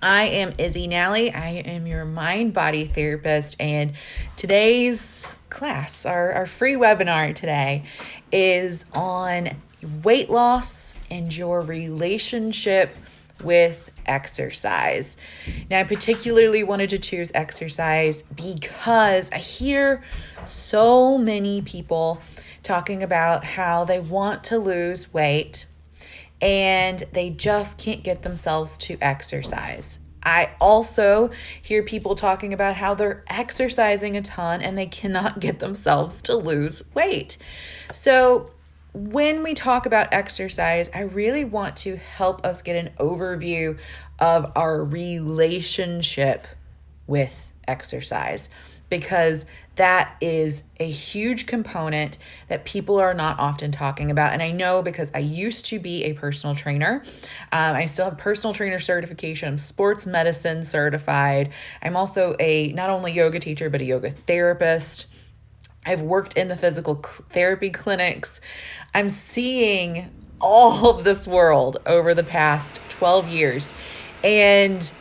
I am Izzy Nally. I am your mind body therapist, and today's class, our free webinar today, is on weight loss and your relationship with exercise. Now, I particularly wanted to choose exercise because I hear so many people talking about how they want to lose weight and they just can't get themselves to exercise. I also hear people talking about how they're exercising a ton and they cannot get themselves to lose weight. So when we talk about exercise, I really want to help us get an overview of our relationship with exercise, because that is a huge component that people are not often talking about. And I know because I used to be a personal trainer. I still have personal trainer certification. I'm sports medicine certified. I'm also a not only yoga teacher, but a yoga therapist. I've worked in the physical therapy clinics. I'm seeing all of this world over the past 12 years. And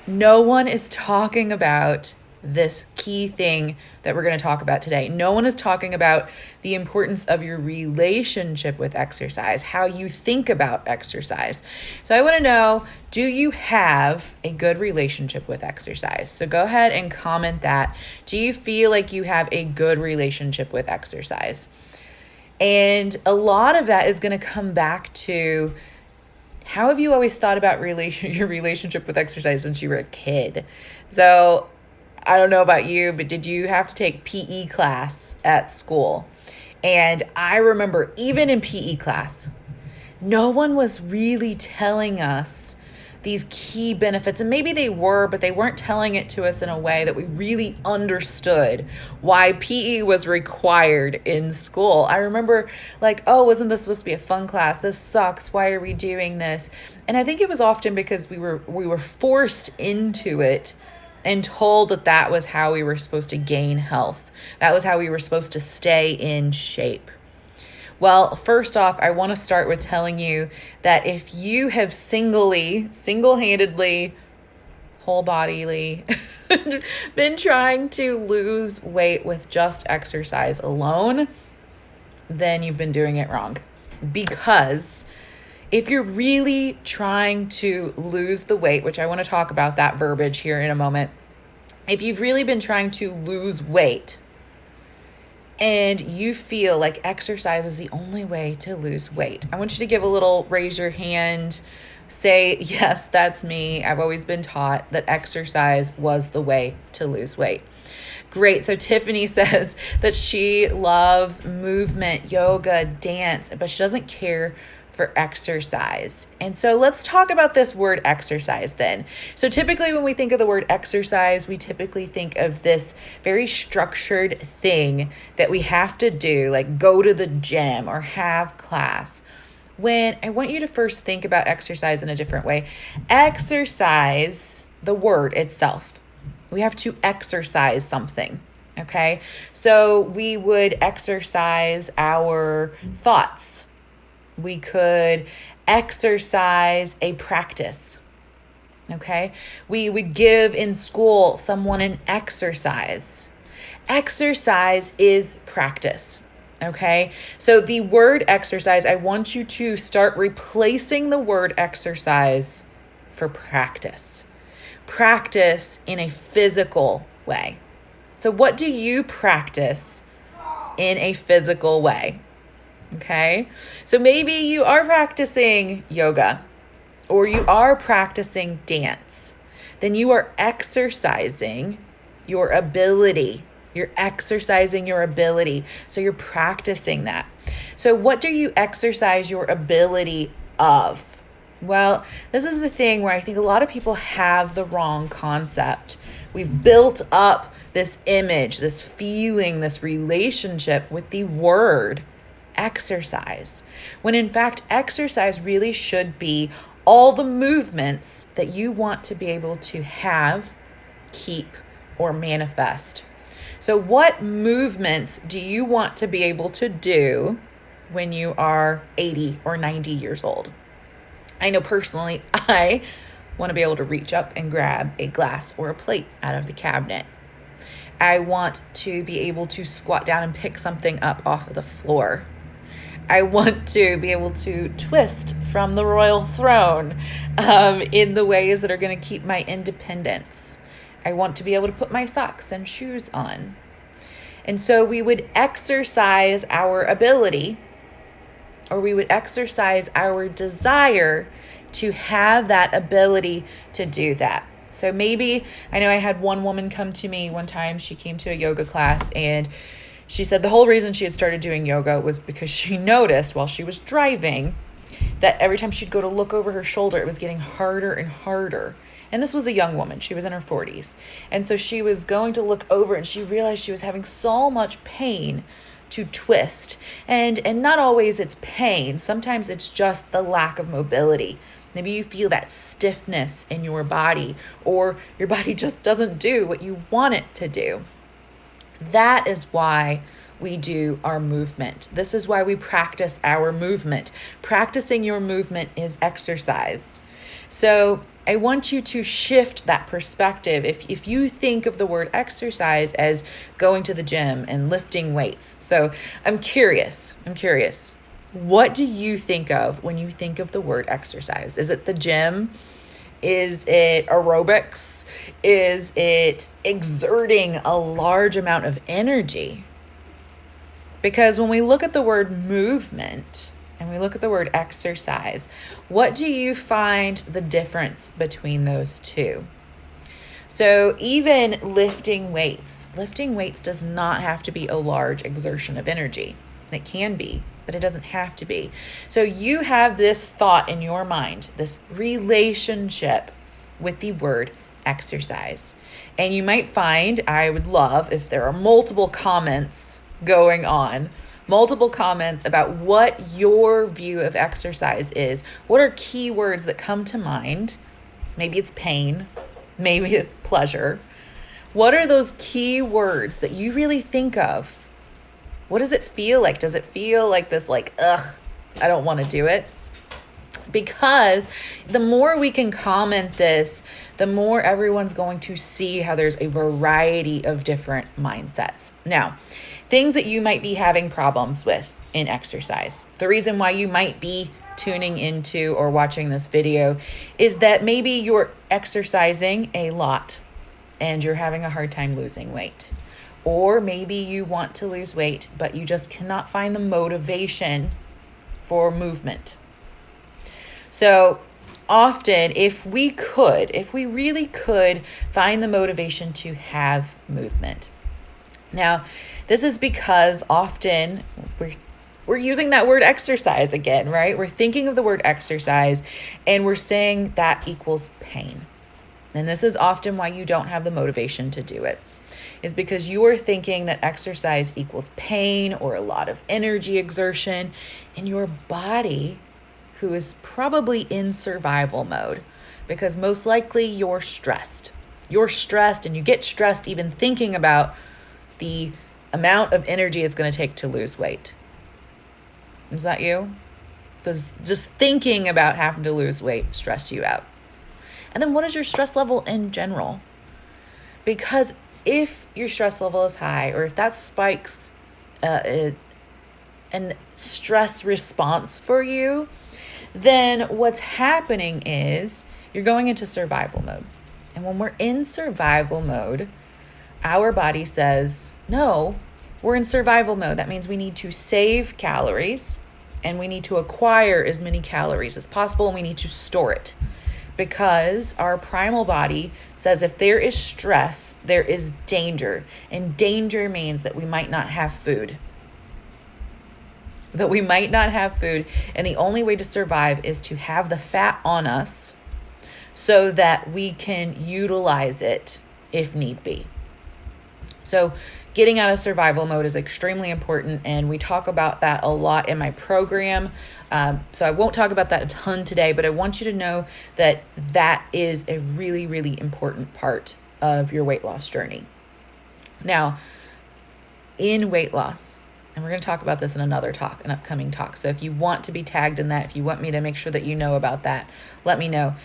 no one is talking about this key thing that we're going to talk about today. No one is talking about the importance of your relationship with exercise, how you think about exercise. So I want to know, do you have a good relationship with exercise? So go ahead and comment that. Do you feel like you have a good relationship with exercise? And a lot of that is going to come back to, how have you always thought about your relationship with exercise since you were a kid? So I don't know about you, but did you have to take PE class at school? And I remember even in PE class, no one was really telling us these key benefits. And maybe they were, but they weren't telling it to us in a way that we really understood why PE was required in school. I remember like, oh, wasn't this supposed to be a fun class? This sucks. Why are we doing this? And I think it was often because we were forced into it and told that that was how we were supposed to gain health. That was how we were supposed to stay in shape. Well, first off, I want to start with telling you that if you have single-handedly, whole-bodily been trying to lose weight with just exercise alone, then you've been doing it wrong. Because if you're really trying to lose the weight, which I want to talk about that verbiage here in a moment, if you've really been trying to lose weight and you feel like exercise is the only way to lose weight, I want you to give a little raise your hand, say, yes, that's me. I've always been taught that exercise was the way to lose weight. Great. So Tiffany says that she loves movement, yoga, dance, but she doesn't care for exercise. And so let's talk about this word exercise then. So typically when we think of the word exercise, we typically think of this very structured thing that we have to do, like go to the gym or have class. When I want you to first think about exercise in a different way. Exercise, the word itself, we have to exercise something. Okay. So we would exercise our thoughts. We could exercise a practice, okay? We would give in school someone an exercise. Exercise is practice, okay? So the word exercise, I want you to start replacing the word exercise for practice. Practice in a physical way. So what do you practice in a physical way? Okay, so maybe you are practicing yoga or you are practicing dance. Then you are exercising your ability. You're exercising your ability. So you're practicing that. So what do you exercise your ability of? Well, this is the thing where I think a lot of people have the wrong concept. We've built up this image, this feeling, this relationship with the word exercise, when in fact, exercise really should be all the movements that you want to be able to have, keep, or manifest. So what movements do you want to be able to do when you are 80 or 90 years old? I know personally, I want to be able to reach up and grab a glass or a plate out of the cabinet. I want to be able to squat down and pick something up off of the floor. I want to be able to twist from the royal throne in the ways that are going to keep my independence. I want to be able to put my socks and shoes on. And so we would exercise our ability, or we would exercise our desire to have that ability to do that. So maybe, I know I had one woman come to me one time. She came to a yoga class and she said the whole reason she had started doing yoga was because she noticed while she was driving that every time she'd go to look over her shoulder, it was getting harder and harder. And this was a young woman. She was in her 40s. And so she was going to look over and she realized she was having so much pain to twist. And not always it's pain. Sometimes it's just the lack of mobility. Maybe you feel that stiffness in your body, or your body just doesn't do what you want it to do. That is why we do our movement. This is why we practice our movement. Practicing your movement is exercise. So I want you to shift that perspective. If you think of the word exercise as going to the gym and lifting weights. So I'm curious. What do you think of when you think of the word exercise? Is it the gym? Is it aerobics? Is it exerting a large amount of energy? Because when we look at the word movement and we look at the word exercise, what do you find the difference between those two? So even lifting weights does not have to be a large exertion of energy. It can be, but it doesn't have to be. So you have this thought in your mind, this relationship with the word exercise. And you might find, I would love if there are multiple comments going on, multiple comments about what your view of exercise is. What are key words that come to mind? Maybe it's pain, maybe it's pleasure. What are those key words that you really think of? What does it feel like? Does it feel like this, ugh, I don't want to do it? Because the more we can comment this, the more everyone's going to see how there's a variety of different mindsets. Now, things that you might be having problems with in exercise. The reason why you might be tuning into or watching this video is that maybe you're exercising a lot and you're having a hard time losing weight. Or maybe you want to lose weight, but you just cannot find the motivation for movement. So often, if we really could find the motivation to have movement. Now, this is because often we're using that word exercise again, right? We're thinking of the word exercise and we're saying that equals pain. And this is often why you don't have the motivation to do it. Is because you are thinking that exercise equals pain or a lot of energy exertion in your body, who is probably in survival mode, because most likely you're stressed. You're stressed and you get stressed even thinking about the amount of energy it's going to take to lose weight. Is that you? Does just thinking about having to lose weight stress you out? And then what is your stress level in general? Because if your stress level is high, or if that spikes an stress response for you, then what's happening is you're going into survival mode. And when we're in survival mode, our body says, no, we're in survival mode. That means we need to save calories and we need to acquire as many calories as possible, and we need to store it. Because our primal body says if there is stress, there is danger. And danger means that we might not have food. And the only way to survive is to have the fat on us so that we can utilize it if need be. So getting out of survival mode is extremely important, and we talk about that a lot in my program. So I won't talk about that a ton today, but I want you to know that that is a really, really important part of your weight loss journey. Now, in weight loss, and we're going to talk about this in an upcoming talk. So if you want to be tagged in that, if you want me to make sure that you know about that, let me know.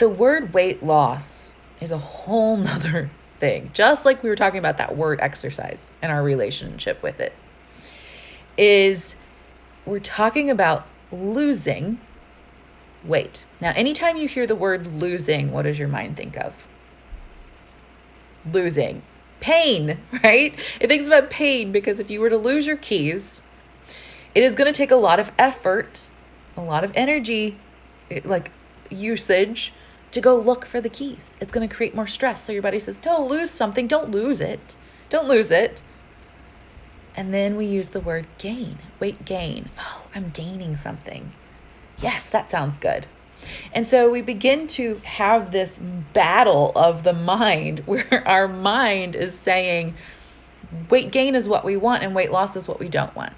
the word weight loss is a whole nother thing. Just like we were talking about that word exercise and our relationship with it, is we're talking about losing weight. Now, anytime you hear the word losing, what does your mind think of? Losing. Pain, right? It thinks about pain, because if you were to lose your keys, it is going to take a lot of effort, a lot of energy, like usage, to go look for the keys. It's going to create more stress. So your body says, no, lose something. Don't lose it. Don't lose it. And then we use the word gain, weight gain. Oh, I'm gaining something. Yes, that sounds good. And so we begin to have this battle of the mind where our mind is saying weight gain is what we want and weight loss is what we don't want.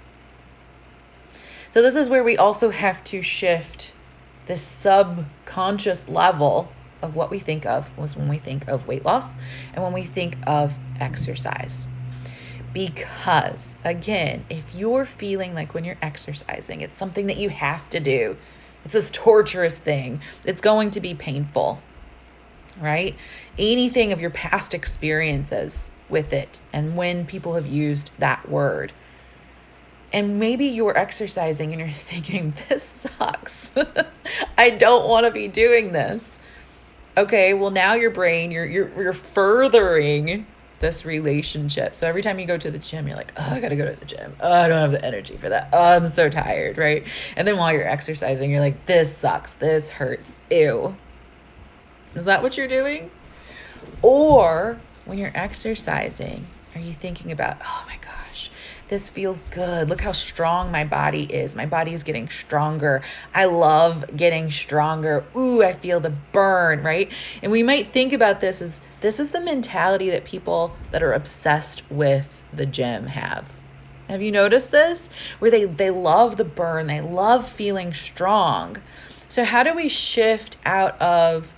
So this is where we also have to shift this subconscious level of what we think of was when we think of weight loss and when we think of exercise. Because again, if you're feeling like when you're exercising, it's something that you have to do, it's this torturous thing, it's going to be painful, right? Anything of your past experiences with it and when people have used that word. And maybe you're exercising and you're thinking, this sucks. I don't want to be doing this. Okay, well now your brain, you're furthering this relationship. So every time you go to the gym, you're like, oh, I gotta go to the gym. Oh, I don't have the energy for that. Oh, I'm so tired, right? And then while you're exercising, you're like, this sucks. This hurts. Ew. Is that what you're doing? Or when you're exercising, are you thinking about, oh my gosh, this feels good. Look how strong my body is. My body is getting stronger. I love getting stronger. Ooh, I feel the burn, right? And we might think about this as this is the mentality that people that are obsessed with the gym have. Have you noticed this? Where they love the burn. They love feeling strong. So how do we shift out of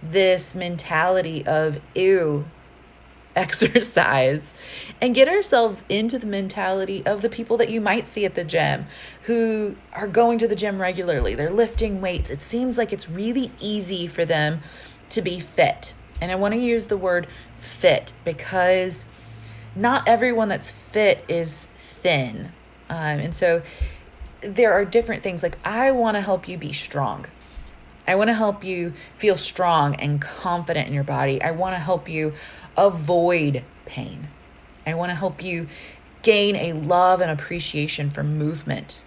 this mentality of ew, exercise, and get ourselves into the mentality of the people that you might see at the gym who are going to the gym regularly? They're lifting weights. It seems like it's really easy for them to be fit. And I want to use the word fit because not everyone that's fit is thin. And so there are different things. Like, I want to help you be strong. I want to help you feel strong and confident in your body. I want to help you avoid pain. I want to help you gain a love and appreciation for movement.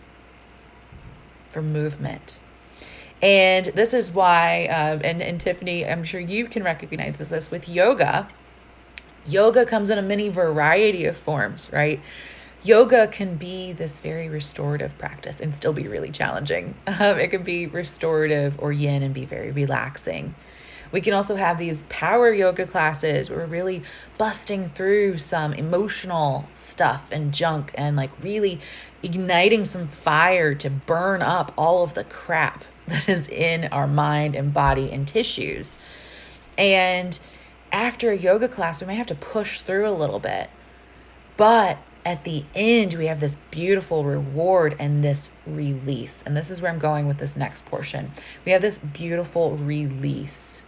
And this is why, and Tiffany, I'm sure you can recognize this with yoga. Yoga comes in a many variety of forms, right? Yoga can be this very restorative practice and still be really challenging. It can be restorative or yin and be very relaxing. We can also have these power yoga classes where we're really busting through some emotional stuff and junk and like really igniting some fire to burn up all of the crap that is in our mind and body and tissues. And after a yoga class, we might have to push through a little bit. But at the end, we have this beautiful reward and this release. And this is where I'm going with this next portion. We have this beautiful release.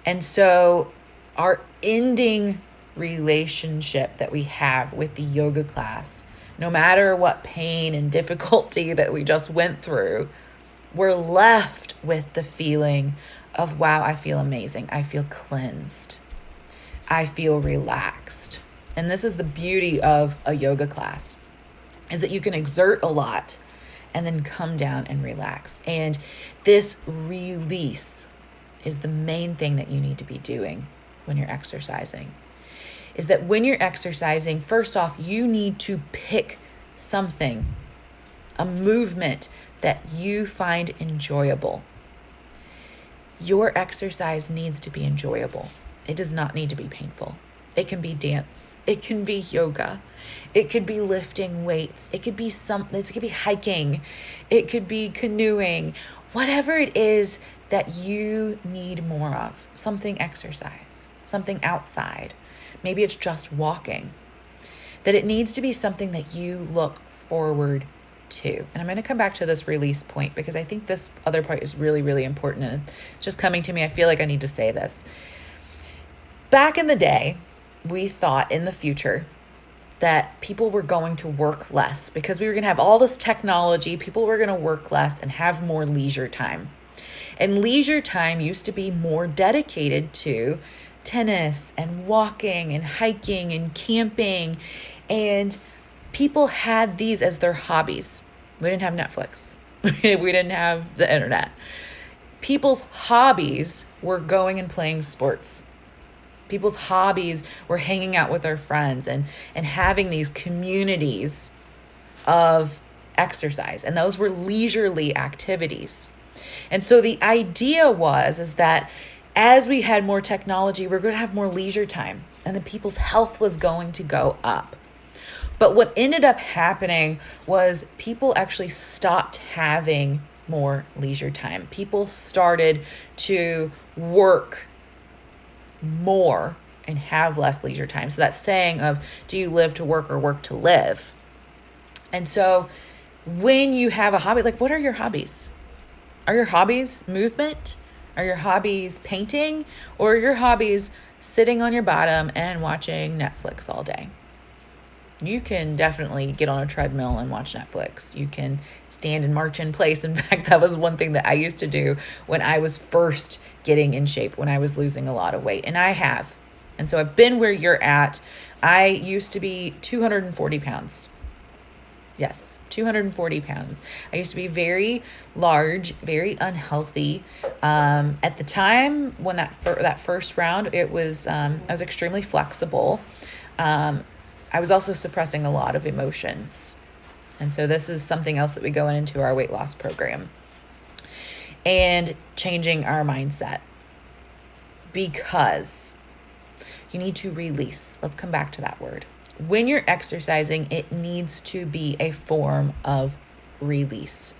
And so our ending relationship that we have with the yoga class, no matter what pain and difficulty that we just went through, we're left with the feeling of, wow, I feel amazing. I feel cleansed. I feel relaxed. And this is the beauty of a yoga class, is that you can exert a lot and then come down and relax. And this release is the main thing that you need to be doing when you're exercising. Is that when you're exercising, first off, you need to pick something, a movement that you find enjoyable. Your exercise needs to be enjoyable. It does not need to be painful. It can be dance. It can be yoga. It could be lifting weights. It could be hiking. It could be canoeing. Whatever it is that you need more of, something exercise, something outside. Maybe it's just walking. That it needs to be something that you look forward too. And I'm going to come back to this release point because I think this other part is really, really important. And it's just coming to me. I feel like I need to say this. Back in the day, we thought in the future that people were going to work less because we were going to have all this technology. People were going to work less and have more leisure time. And leisure time used to be more dedicated to tennis and walking and hiking and camping. And people had these as their hobbies. We didn't have Netflix. We didn't have the internet. People's hobbies were going and playing sports. People's hobbies were hanging out with their friends and having these communities of exercise. And those were leisurely activities. And so the idea is that as we had more technology, we're going to have more leisure time and the people's health was going to go up. But what ended up happening was people actually stopped having more leisure time. People started to work more and have less leisure time. So that saying of, do you live to work or work to live? And so when you have a hobby, like what are your hobbies? Are your hobbies movement? Are your hobbies painting? Or are your hobbies sitting on your bottom and watching Netflix all day? You can definitely get on a treadmill and watch Netflix. You can stand and march in place. In fact, that was one thing that I used to do when I was first getting in shape, when I was losing a lot of weight. And I have. And so I've been where you're at. I used to be 240 pounds. Yes, 240 pounds. I used to be very large, very unhealthy. At the time when that first round, I was extremely flexible. I was also suppressing a lot of emotions. And so this is something else that we go into our weight loss program. And changing our mindset. Because you need to release. Let's come back to that word. When you're exercising, it needs to be a form of release.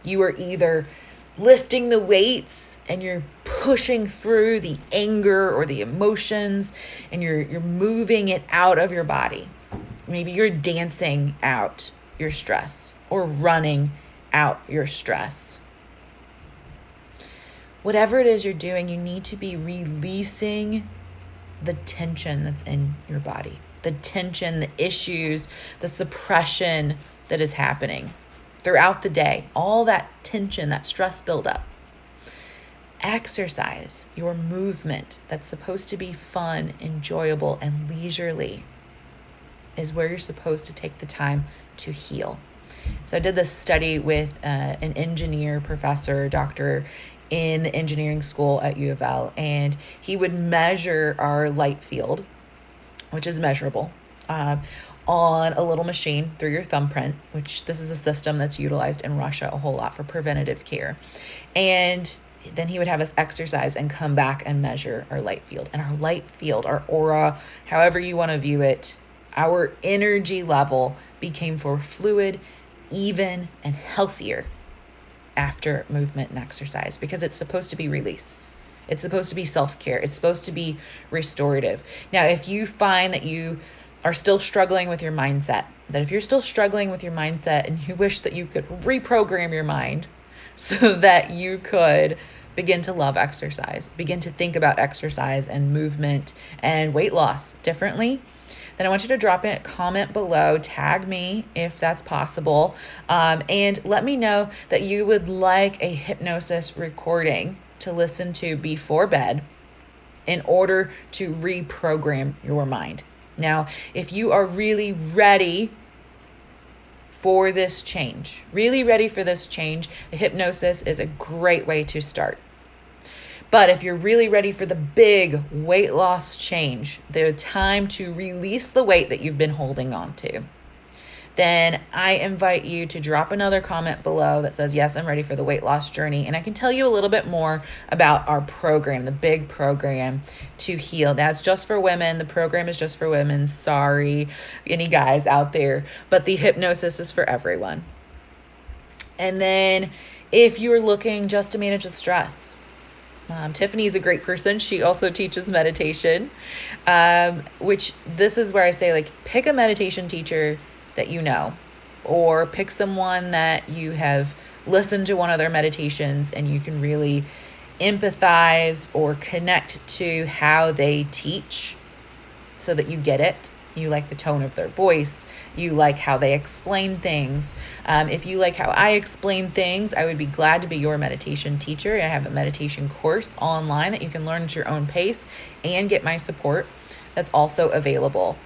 You are either lifting the weights and you're pushing through the anger or the emotions and you're moving it out of your body. Maybe you're dancing out your stress or running out your stress. Whatever it is you're doing, you need to be releasing the tension that's in your body. The tension, the issues, the suppression that is happening throughout the day. All that tension, that stress buildup. Exercise, your movement that's supposed to be fun, enjoyable, and leisurely is where you're supposed to take the time to heal. So I did this study with an engineer professor, doctor in the engineering school at U of L, and he would measure our light field, which is measurable, on a little machine through your thumbprint, which this is a system that's utilized in Russia a whole lot for preventative care. And then he would have us exercise and come back and measure our light field. And our light field, our aura, however you want to view it, our energy level became more fluid, even, and healthier after movement and exercise because it's supposed to be release. It's supposed to be self-care. It's supposed to be restorative. Now, if you find that you are still struggling with your mindset, that if you're still struggling with your mindset and you wish that you could reprogram your mind so that you could begin to love exercise, begin to think about exercise and movement and weight loss differently, then I want you to drop in a comment below, tag me if that's possible, and let me know that you would like a hypnosis recording to listen to before bed in order to reprogram your mind. Now, if you are really ready for this change, the hypnosis is a great way to start. But if you're really ready for the big weight loss change, the time to release the weight that you've been holding on to, then I invite you to drop another comment below that says, yes, I'm ready for the weight loss journey. And I can tell you a little bit more about our program, the big program to heal. Now, it's just for women. The program is just for women. Sorry, any guys out there, but the hypnosis is for everyone. And then if you're looking just to manage the stress, Tiffany's a great person. She also teaches meditation, which this is where I say, like, pick a meditation teacher that you know, or pick someone that you have listened to one of their meditations and you can really empathize or connect to how they teach so that you get it. You like the tone of their voice. You like how they explain things. If you like how I explain things, I would be glad to be your meditation teacher. I have a meditation course online that you can learn at your own pace and get my support. That's also available.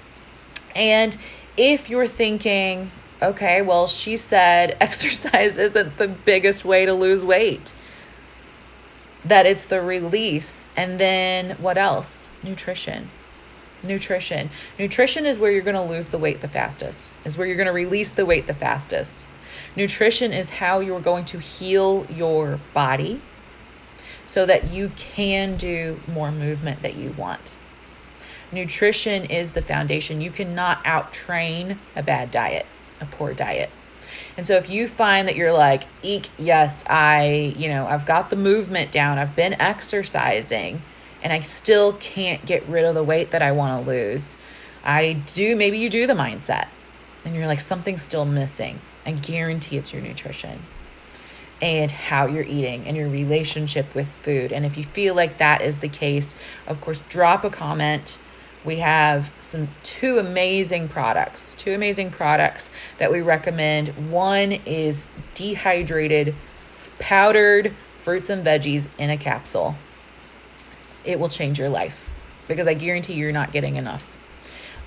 And if you're thinking, okay, well, she said exercise isn't the biggest way to lose weight, that it's the release. And then what else? Nutrition is where you're going to lose the weight the fastest, is where you're going to release the weight the fastest. Nutrition is how you're going to heal your body so that you can do more movement that you want. Nutrition is the foundation. You cannot out-train a bad diet, a poor diet. And so if you find that you're like, eek, yes, I've got the movement down, I've been exercising, and I still can't get rid of the weight that I want to lose. Maybe you do the mindset and you're like, something's still missing. I guarantee it's your nutrition and how you're eating and your relationship with food. And if you feel like that is the case, of course, drop a comment. We have two amazing products that we recommend. One is dehydrated, powdered fruits and veggies in a capsule. It will change your life because I guarantee you're not getting enough.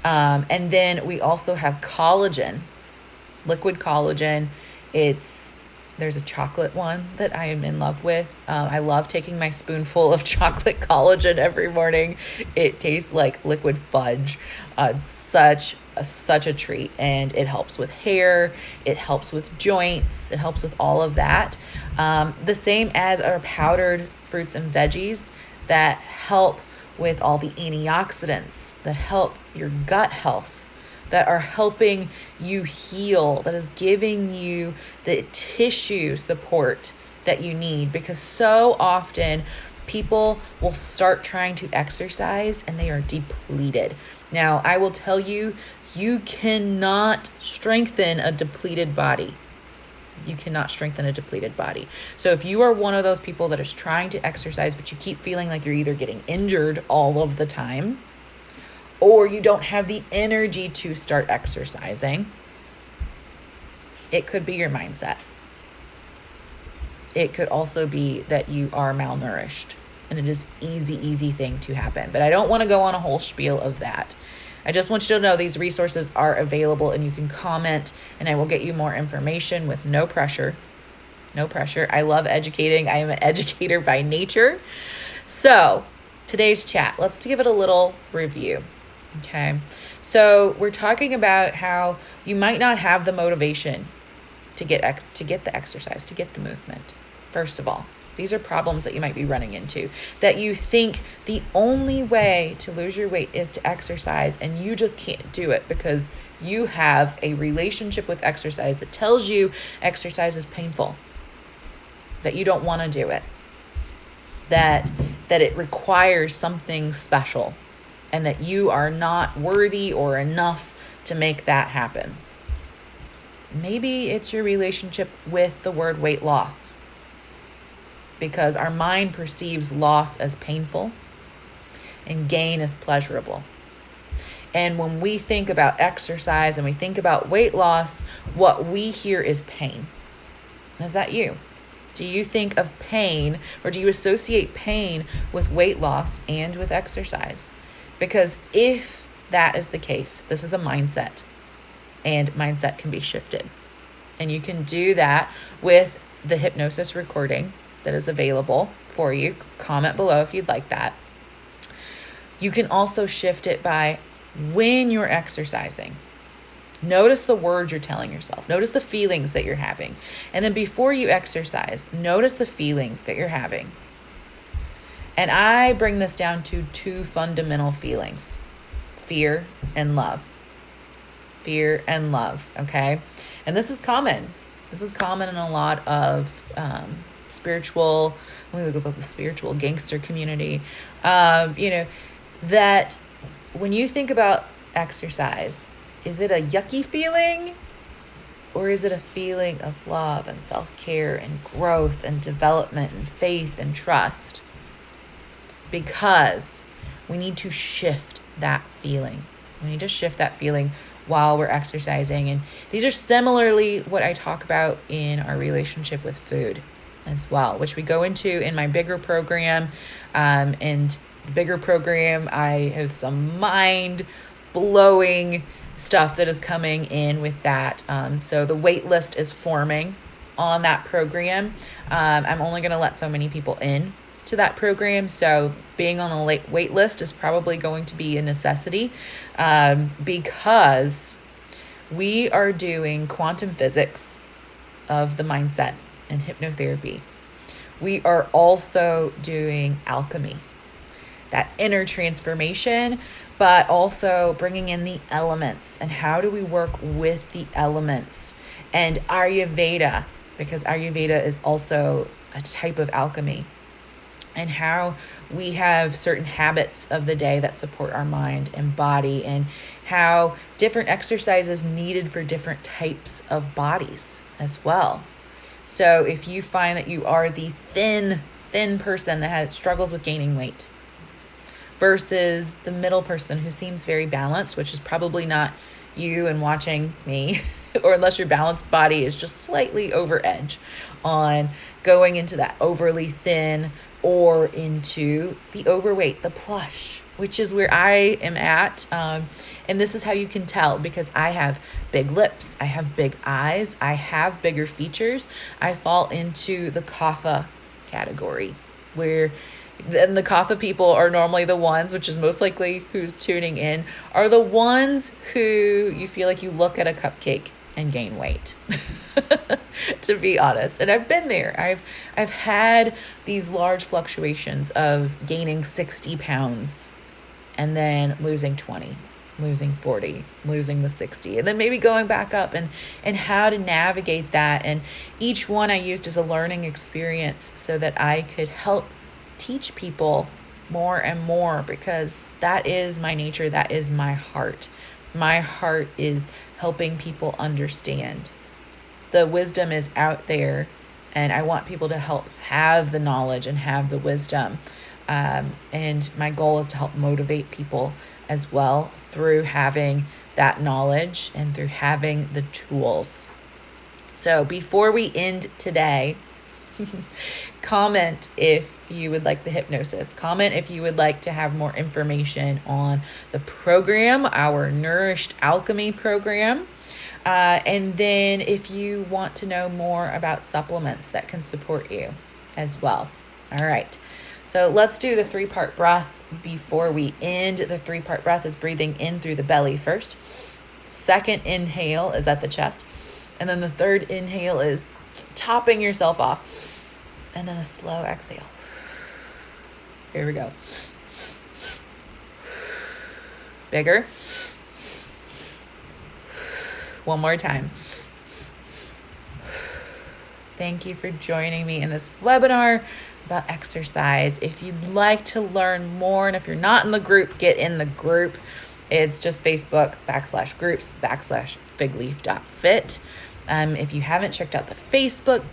And then we also have collagen, liquid collagen. There's a chocolate one that I am in love with. I love taking my spoonful of chocolate collagen every morning. It tastes like liquid fudge. It's such a treat, and it helps with hair. It helps with joints. It helps with all of that. The same as our powdered fruits and veggies that help with all the antioxidants, that help your gut health, that are helping you heal, that is giving you the tissue support that you need. Because so often people will start trying to exercise and they are depleted. Now, I will tell you, you cannot strengthen a depleted body. You cannot strengthen a depleted body. So if you are one of those people that is trying to exercise, but you keep feeling like you're either getting injured all of the time, or you don't have the energy to start exercising, it could be your mindset. It could also be that you are malnourished, and it is easy thing to happen. But I don't want to go on a whole spiel of that. I just want you to know these resources are available, and you can comment and I will get you more information with no pressure. No pressure. I love educating. I am an educator by nature. So today's chat, let's give it a little review. Okay. So we're talking about how you might not have the motivation to get the exercise, to get the movement. First of all, these are problems that you might be running into, that you think the only way to lose your weight is to exercise, and you just can't do it because you have a relationship with exercise that tells you exercise is painful, that you don't want to do it, that it requires something special, and that you are not worthy or enough to make that happen. Maybe it's your relationship with the word weight loss, because our mind perceives loss as painful and gain as pleasurable. And when we think about exercise and we think about weight loss, what we hear is pain. Is that you? Do you think of pain, or do you associate pain with weight loss and with exercise? Because if that is the case, this is a mindset, and mindset can be shifted. And you can do that with the hypnosis recording that is available for you. Comment below if you'd like that. You can also shift it by when you're exercising. Notice the words you're telling yourself. Notice the feelings that you're having. And then before you exercise, notice the feeling that you're having. And I bring this down to two fundamental feelings: fear and love. Fear and love, okay? And this is common. This is common in a lot of spiritual gangster community, that when you think about exercise, is it a yucky feeling Or is it a feeling of love and self-care and growth and development and faith and trust? Because we need to shift that feeling. We need to shift that feeling while we're exercising. And these are similarly what I talk about in our relationship with food as well, which we go into in my bigger program. And the bigger program, I have some mind-blowing stuff that is coming in with that. So the wait list is forming on that program. I'm only going to let so many people in to that program. So being on a wait list is probably going to be a necessity, because we are doing quantum physics of the mindset and hypnotherapy. We are also doing alchemy, that inner transformation, but also bringing in the elements and how do we work with the elements, and Ayurveda, because Ayurveda is also a type of alchemy, and how we have certain habits of the day that support our mind and body, and how different exercises needed for different types of bodies as well. So if you find that you are the thin person that struggles with gaining weight versus the middle person who seems very balanced, which is probably not you and watching me, or unless your balanced body is just slightly over edge on going into that overly thin or into the overweight, the plush, which is where I am at. And this is how you can tell, because I have big lips, I have big eyes, I have bigger features. I fall into the kapha category, where then the kapha people are normally the ones, which is most likely who's tuning in, are the ones who you feel like you look at a cupcake and gain weight, to be honest. And I've been there. I've had these large fluctuations of gaining 60 pounds and then losing 20, losing 40, losing the 60, and then maybe going back up, and how to navigate that. And each one I used as a learning experience so that I could help teach people more and more, because that is my nature. That is my heart. My heart is helping people understand. The wisdom is out there, and I want people to help have the knowledge and have the wisdom. And my goal is to help motivate people as well through having that knowledge and through having the tools. So before we end today, comment if you would like the hypnosis. Comment if you would like to have more information on the program, our Nourished Alchemy program. And then if you want to know more about supplements that can support you as well. All right. So let's do the 3-part breath before we end. The 3-part breath is breathing in through the belly first. Second inhale is at the chest. And then the third inhale is topping yourself off. And then a slow exhale. Here we go. Bigger. One more time. Thank you for joining me in this webinar about exercise. If you'd like to learn more, and if you're not in the group, get in the group. It's just Facebook.com/groups/FigLeaf.Fit. If you haven't checked out the Facebook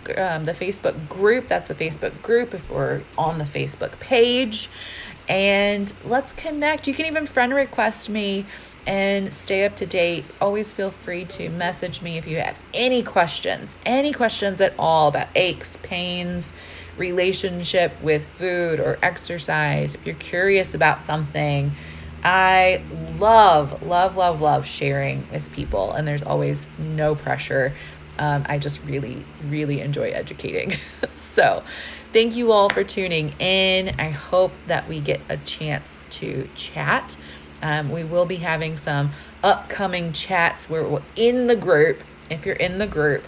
group, that's the Facebook group if we're on the Facebook page. And let's connect. You can even friend request me and stay up to date. Always feel free to message me if you have any questions at all about aches, pains, relationship with food or exercise. If you're curious about something, I love sharing with people, and there's always no pressure. I just really, really enjoy educating. So thank you all for tuning in. I hope that we get a chance to chat. We will be having some upcoming chats where we're in the group. If you're in the group,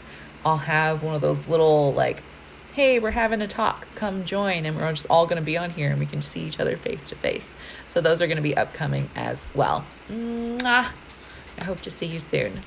I'll have one of those little hey, we're having a talk, come join, and we're just all going to be on here and we can see each other face to face. So those are going to be upcoming as well. Mwah. I hope to see you soon.